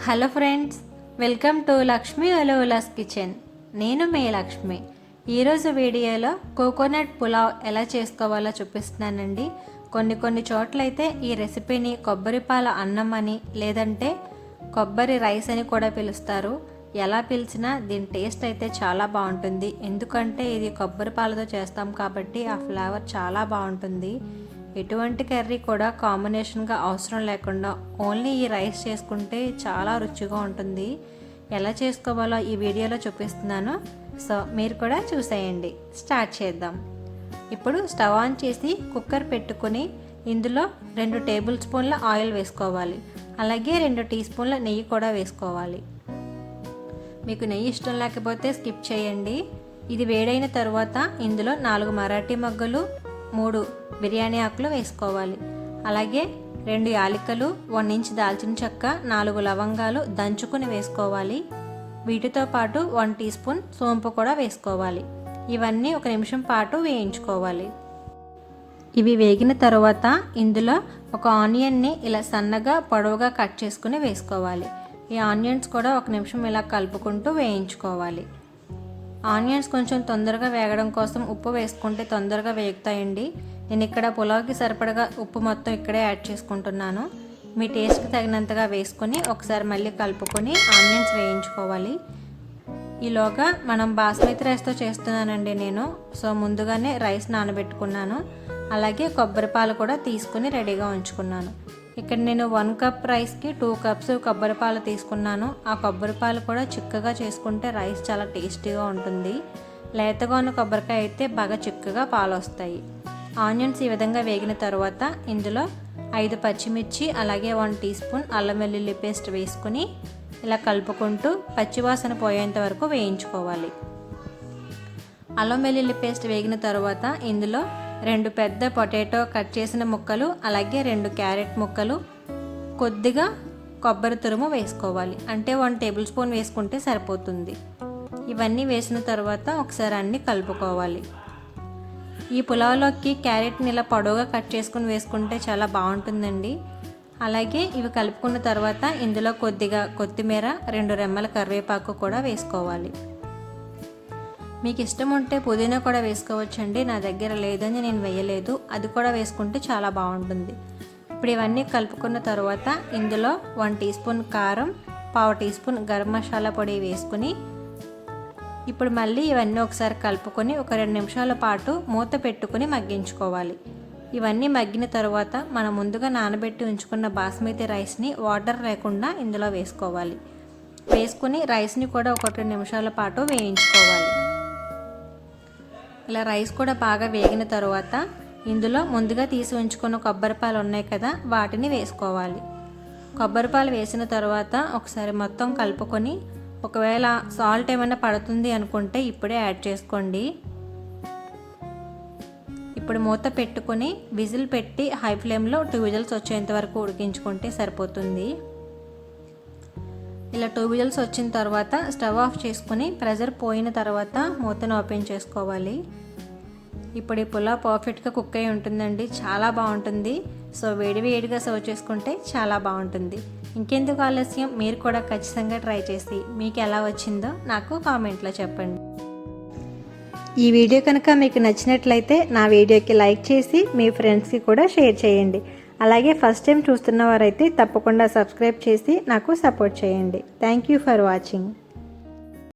Hello friends, welcome to Lakshmi ఒలువులాస్ kitchen. నేను మీ లక్ష్మి. ఈరోజు వీడియోలో కోకోనట్ పులావ్ ఎలా చేసుకోవాలో చూపిస్తున్నానండి. కొన్ని చోట్లయితే ఈ రెసిపీని కొబ్బరి పాల అన్నం అని లేదంటే కొబ్బరి రైస్ అని కూడా పిలుస్తారు. ఎలా పిలిచినా దీని టేస్ట్ అయితే చాలా బాగుంటుంది. ఎందుకంటే ఇది కొబ్బరి పాలతో చేస్తాం కాబట్టి ఆ ఫ్లేవర్ చాలా బాగుంటుంది. ఎటువంటి కర్రీ కూడా కాంబినేషన్గా అవసరం లేకుండా ఓన్లీ ఈ రైస్ చేసుకుంటే చాలా రుచిగా ఉంటుంది. ఎలా చేసుకోవాలో ఈ వీడియోలో చూపిస్తున్నాను. సో మీరు కూడా చూసేయండి. స్టార్ట్ చేద్దాం. ఇప్పుడు స్టవ్ ఆన్ చేసి కుక్కర్ పెట్టుకొని ఇందులో 2 టేబుల్ స్పూన్ల ఆయిల్ వేసుకోవాలి. అలాగే 2 టీ స్పూన్ల నెయ్యి కూడా వేసుకోవాలి. మీకు నెయ్యి ఇష్టం లేకపోతే స్కిప్ చేయండి. ఇది వేడైన తర్వాత ఇందులో 4 మరాఠీ మొగ్గలు, 3 బిర్యానీ ఆకులు వేసుకోవాలి. అలాగే 2 యాలకులు, 1 ఇంచ్ దాల్చిన చెక్క, 4 లవంగాలు దంచుకుని వేసుకోవాలి. వీటితో పాటు 1 టీ స్పూన్ సోంపు కూడా వేసుకోవాలి. ఇవన్నీ 1 నిమిషం పాటు వేయించుకోవాలి. ఇవి వేగిన తర్వాత ఇందులో ఒక ఆనియన్ని ఇలా సన్నగా పొడవుగా కట్ చేసుకుని వేసుకోవాలి. ఈ ఆనియన్స్ కూడా 1 నిమిషం ఇలా కలుపుకుంటూ వేయించుకోవాలి. ఆనియన్స్ కొంచెం తొందరగా వేగడం కోసం ఉప్పు వేసుకుంటే తొందరగా వేగుతాయండి. నేను ఇక్కడ పులావ్కి సరిపడగా ఉప్పు మొత్తం ఇక్కడే యాడ్ చేసుకుంటున్నాను. మీ టేస్ట్కి తగినంతగా వేసుకొని ఒకసారి మళ్ళీ కలుపుకొని ఆనియన్స్ వేయించుకోవాలి. ఈలోగా మనం బాస్మతి రైస్తో చేస్తున్నానండి నేను. సో ముందుగానే రైస్ నానబెట్టుకున్నాను. అలాగే కొబ్బరి పాలు కూడా తీసుకుని రెడీగా ఉంచుకున్నాను. ఇక్కడ నేను 1 కప్ రైస్కి 2 కప్స్ కొబ్బరి పాలు తీసుకున్నాను. ఆ కొబ్బరి పాలు కూడా చిక్కగా చేసుకుంటే రైస్ చాలా టేస్టీగా ఉంటుంది. లేతగా ఉన్న కొబ్బరికాయ అయితే బాగా చిక్కగా పాలు వస్తాయి. ఆనియన్స్ ఈ విధంగా వేగిన తర్వాత ఇందులో 5 పచ్చిమిర్చి అలాగే 1 టీ స్పూన్ అల్లం వెల్లుల్లి పేస్ట్ వేసుకుని ఇలా కలుపుకుంటూ పచ్చివాసన పోయేంత వరకు వేయించుకోవాలి. అల్లం వెల్లుల్లి పేస్ట్ వేగిన తర్వాత ఇందులో 2 పెద్ద పొటాటో కట్ చేసిన ముక్కలు, అలాగే 2 క్యారెట్ ముక్కలు, కొద్దిగా కొబ్బరి తురుము వేసుకోవాలి. అంటే 1 టేబుల్ స్పూన్ వేసుకుంటే సరిపోతుంది. ఇవన్నీ వేసిన తర్వాత ఒకసారి అన్నీ కలుపుకోవాలి. ఈ పులావ్లోకి క్యారెట్ని ఇలా పొడవుగా కట్ చేసుకుని వేసుకుంటే చాలా బాగుంటుందండి. అలాగే ఇవి కలుపుకున్న తర్వాత ఇందులో కొద్దిగా కొత్తిమీర, 2 రెమ్మల కరివేపాకు కూడా వేసుకోవాలి. మీకు ఇష్టం ఉంటే పుదీనా కూడా వేసుకోవచ్చండి. నా దగ్గర లేదని నేను వేయలేదు. అది కూడా వేసుకుంటే చాలా బాగుంటుంది. ఇప్పుడు ఇవన్నీ కలుపుకున్న తర్వాత ఇందులో 1 టీ స్పూన్ కారం, 1/2 టీ స్పూన్ గరం మసాలా పొడి వేసుకుని ఇప్పుడు మళ్ళీ ఇవన్నీ ఒకసారి కలుపుకొని ఒక 2 నిమిషాల పాటు మూత పెట్టుకుని మగ్గించుకోవాలి. ఇవన్నీ మగ్గిన తర్వాత మనం ముందుగా నానబెట్టి ఉంచుకున్న బాస్మతి రైస్ని వాటర్ లేకుండా ఇందులో వేసుకోవాలి. వేసుకుని రైస్ని కూడా ఒక 2 నిమిషాల పాటు వేయించుకోవాలి. ఇలా రైస్ కూడా బాగా వేగిన తర్వాత ఇందులో ముందుగా తీసి ఉంచుకున్న కొబ్బరిపాలు ఉన్నాయి కదా, వాటిని వేసుకోవాలి. కొబ్బరిపాలు వేసిన తర్వాత ఒకసారి మొత్తం కలుపుకొని ఒకవేళ సాల్ట్ ఏమైనా పడుతుంది అనుకుంటే ఇప్పుడే యాడ్ చేసుకోండి. ఇప్పుడు మూత పెట్టుకొని విజిల్ పెట్టి హై ఫ్లేమ్లో 2 విజిల్స్ వచ్చేంత వరకు ఉడికించుకుంటే సరిపోతుంది. ఇలా 2 విజిల్స్ వచ్చిన తర్వాత స్టవ్ ఆఫ్ చేసుకుని ప్రెషర్ పోయిన తర్వాత మూతను ఓపెన్ చేసుకోవాలి. ఇప్పుడు ఈ పులావ్ పర్ఫెక్ట్గా కుక్ అయి ఉంటుందండి. చాలా బాగుంటుంది. సో వేడిగా సర్వ్ చేసుకుంటే చాలా బాగుంటుంది. ఇంకెందుకు ఆలస్యం, మీరు కూడా ఖచ్చితంగా ట్రై చేసి మీకు ఎలా వచ్చిందో నాకు కామెంట్లో చెప్పండి. ఈ వీడియో కనుక మీకు నచ్చినట్లయితే నా వీడియోకి లైక్ చేసి మీ ఫ్రెండ్స్కి కూడా షేర్ చేయండి. అలాగే ఫస్ట్ టైం చూస్తున్న వారైతే తప్పకుండా సబ్స్క్రైబ్ చేసి నాకు సపోర్ట్ చేయండి. Thank you for watching.